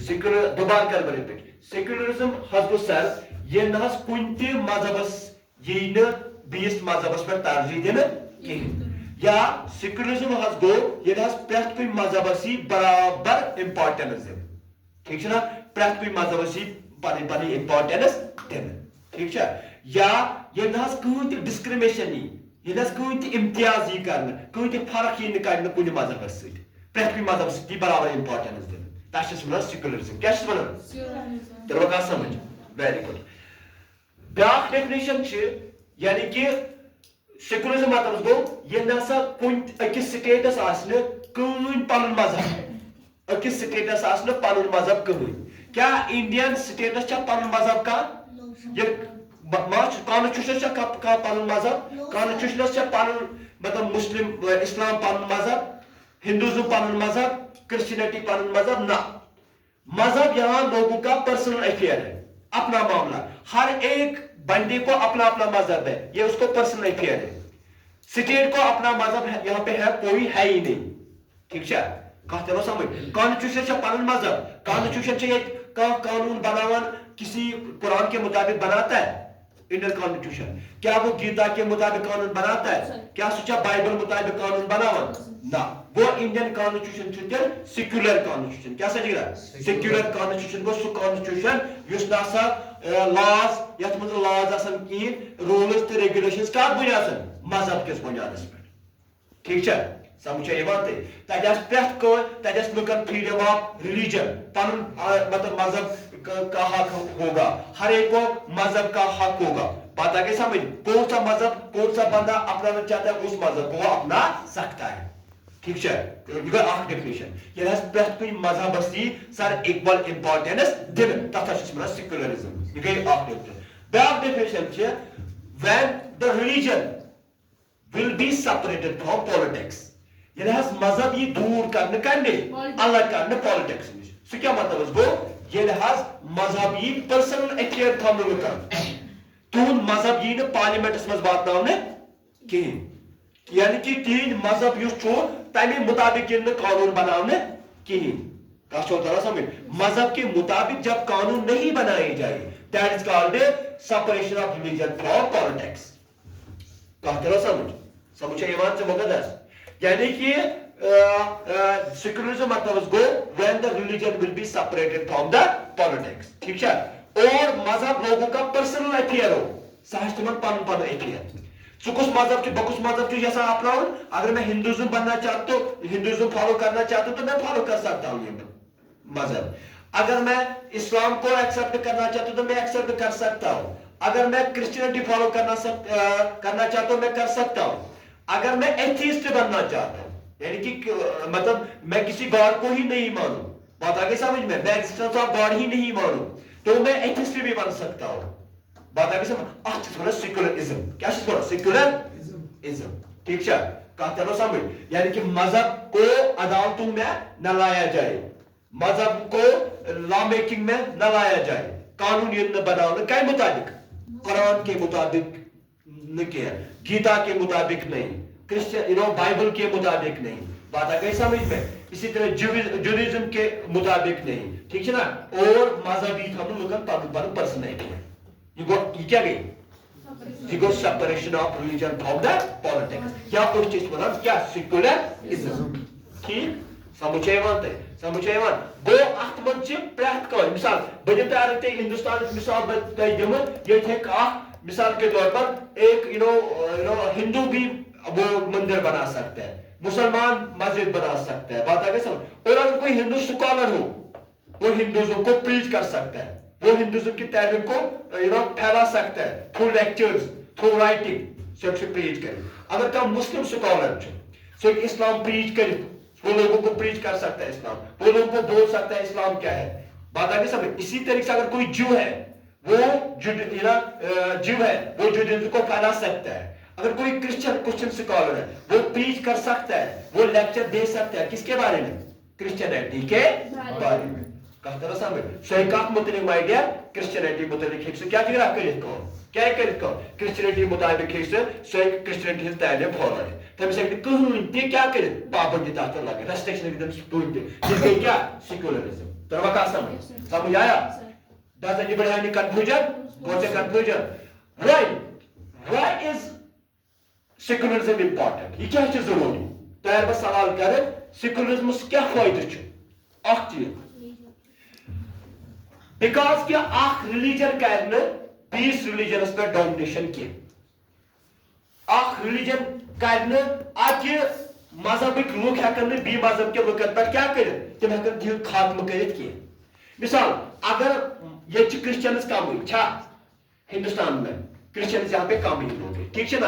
secular dobar kar bari pek secularism has go sir ye nas kunti mazhabas ye ne beast mazhabas per tarjih dena ya secularism has go ye nas pret koi mazhabasi barabar importance dena theek chha na pret koi mazhabasi pani importance dena theek chha ya ye nas kunti discrimination ni ye nas kunti imtiyaz hi karna kunti farak hi nikalna kuni mazhabas se pret koi mazhabas ki barabar importance dena that's just one secularism kya chha wana tere ka samajh very good بیاکھ definition یعنی کہ secularism مطلب گو یہ نسا کن اکس status آسن کہین پنن مذہب اکس سٹیٹس آسن پنن مذہب کہین کیا انڈین سٹیٹس چھا پنن مذہب کا یہ کانسٹیٹیوشن چھا پنن مذہب کانسٹیٹیوشن چھا پنن مطلب مسلم اسلام پنن مذہب ہندوازم پنن مذہب کرسچینٹی پنن مذہب نہ مذہب یہاں لوگوں کا پرسنل افیئر ہے اپنا معاملہ ہر ایک بندے کو اپنا اپنا مذہب ہے یہ اس کو پرسنل افیئر ہے سٹیٹ کو اپنا مذہب یہاں پہ ہے کوئی ہے ہی نہیں ٹھیک ہے کہتے ہو سمجھ کانسٹیٹیوشن سے پنن مذہب کانسٹیٹیوشن سے قانون بناون کسی قرآن کے مطابق بناتا ہے انڈین کانسٹیٹیوشن کیا وہ گیتا کے مطابق قانون بناتا ہے کیا سچا بائبل مطابق قانون بناون نہ وہ انڈین کانسٹیٹیوشن چھتر سیکولر کانسٹیٹیوشن کیا سمجھ رہا سیکولر کانسٹیٹیوشن کو سو کانسٹیٹیوشن یس ناسا لاز یت مز لاز آسان کہین رولز تو ریگولیشنز کتھ بنیاد مذہب کس بنیادس پہ ٹھیک ہے سمجھا یہ بات ہے تجھ پریت تجھ لکن فریڈم آف ریلیجن پن مطلب مذہب کا حق ہوگا ہر ایک کو مذہب کا حق ہوگا بات آگے سمجھ کون سا مذہب کون سا بندہ اپنانا چاہتا ہے اس مذہب کو وہ اپنا سکتا ہے ٹھیک ہے یہ گئی اخ ڈیفینیشن یہ پریت کن مذہبس دی سر اکول امپارٹینس دن تتھ سیکولرزم یہ گئی اخ ڈیفینیشن بیاکھ definition when the religion will be separated from politics یہ مذہب یہ دور کرنے الگ کرنے پالیٹکس نش سہ کیا مطلب گو یہ مذہب یہ پرسنل افیئر تھوڑا لکن تہد مذہب یہ پارلیمنٹس مز واتن کہین یعنی کہ تہند مذہب اس تمہ مطابق قانون بنانے کہین کہا ترا سمجھ مذہب کے مطابق جب قانون نہیں بنائے جائے that is called separation of religion from politics کہا ترا سمجھ یہ مقدس یعنی کہ سیکولرزم مطلب گو when the religion will be separated from the politics ٹھیک ہے اور مذہب لوگوں کا پرسنل افیئر ہو سہ تمن پن پن افیئر ثہ کس مذہب بہ کس مذہب یژھان اپناؤن اگر میں ہندوازم بننا چاہتا ہوں ہندوازم فالو کرنا چاہتا ہوں تو میں فالو کر سکتا ہوں یہ مذہب اگر میں اسلام کو ایکسیپٹ کرنا چاہتا ہوں تو میں ایکسیپٹ کر سکتا ہوں اگر میں کرسچینٹی فالو کرنا چاہتا ہوں میں کر سکتا ہوں اگر میں ایتھیسٹ بننا چاہتا ہوں یعنی کہ مطلب میں کسی گاڈ کو ہی نہیں مانوں بات آگے سمجھ میں ایگزسٹنس آف گاڈ ہی نہیں مانوں تو میں ایتھیسٹ بھی بن سکتا ہوں بات آگے سمجھ سیکولرزم کیا سیکولرزم ٹھیک ہے کہتے ہو سمجھ یعنی کہ مذہب کو عدالتوں میں نہ لایا جائے مذہب کو لا میکنگ میں نہ لایا جائے قانون یہ بنانا کے مطابق قرآن کے مطابق نہ کیا گیتا کے مطابق نہیں کرسچن بائبل کے مطابق نہیں بات آ گئی سمجھ میں اسی طرح جوڈیزم کے مطابق نہیں ٹھیک ہے نا اور مذہبی ہم لوگن پن پرسنلٹی یہ کیا گئی یہ go separation of religion from the politics یا کچھ کیا سیکولرزم ٹھیک سمجھے گو ات من پریت کن مثال بہ دم تھی ہندوستان مثال دم یہ مثال کے طور پر ایک ہندو بھی وہ مندر بنا سکتا ہے مسلمان مسجد بنا سکتا ہے بات آگے سمجھ اور اگر کوئی ہندو سکالر ہو وہ ہندوازم کو پریچ کر سکتا ہے وہ ہندوازم کی تعلیم کو پھیلا سکتا ہے تھرو لیکچرز تھرو رائٹنگ سے پریچ کرے اگر کوئی مسلم سکالر سو اسلام پریچ کرے وہ لوگوں کو پریچ کر سکتا ہے اسلام وہ لوگوں کو بول سکتا ہے اسلام کیا ہے بات آگے سمجھ اسی طریقے سے اگر کوئی جو ہے وہ جوڈیزم کو پھیلا سکتا ہے اگر کوئی کرسچن سکالر ہے وہ پریچ کر سکتا ہے وہ لیکچر دے سکتا ہے کس کے بارے میں کرسچینٹی کے بارے میں کہتا رہا سمجھ سوئی کات متعلق آئیڈیا کرسچینٹی متعلق ہے کیا جگہ کرت کیا کرت کرسچینٹی مطابق ہے سوئی کرسچینٹی ہز تعلیم پھولائے تمہیں سکتے کہیں تھی کیا کرت پابندی تحت لگے ریسٹرکشن کیا سیکولرزم ترما کا سمجھ آیا does anybody have any confusion? What's the confusion? Why is secularism important? یہ کیا چیز ضروری تیار بس سوال کریں سیکولرزم کیا فائدہ چھو اخ چیز بیکاز کیا اخ ریلیجن کرنے بیس ریلیجنس پر ڈومینیشن کی اخ ریلیجن کرنے اکہ مذہبک لوگ ہیکن بی مذہب کے لوکن پر کیا کریں تم ہیکن یہ خاتمہ کرت کی مثال اگر یہ کرسچنز کم چھا ہندوستان میں کرسچنز یہاں پہ کم ہی لوگ ٹھیک ہے نا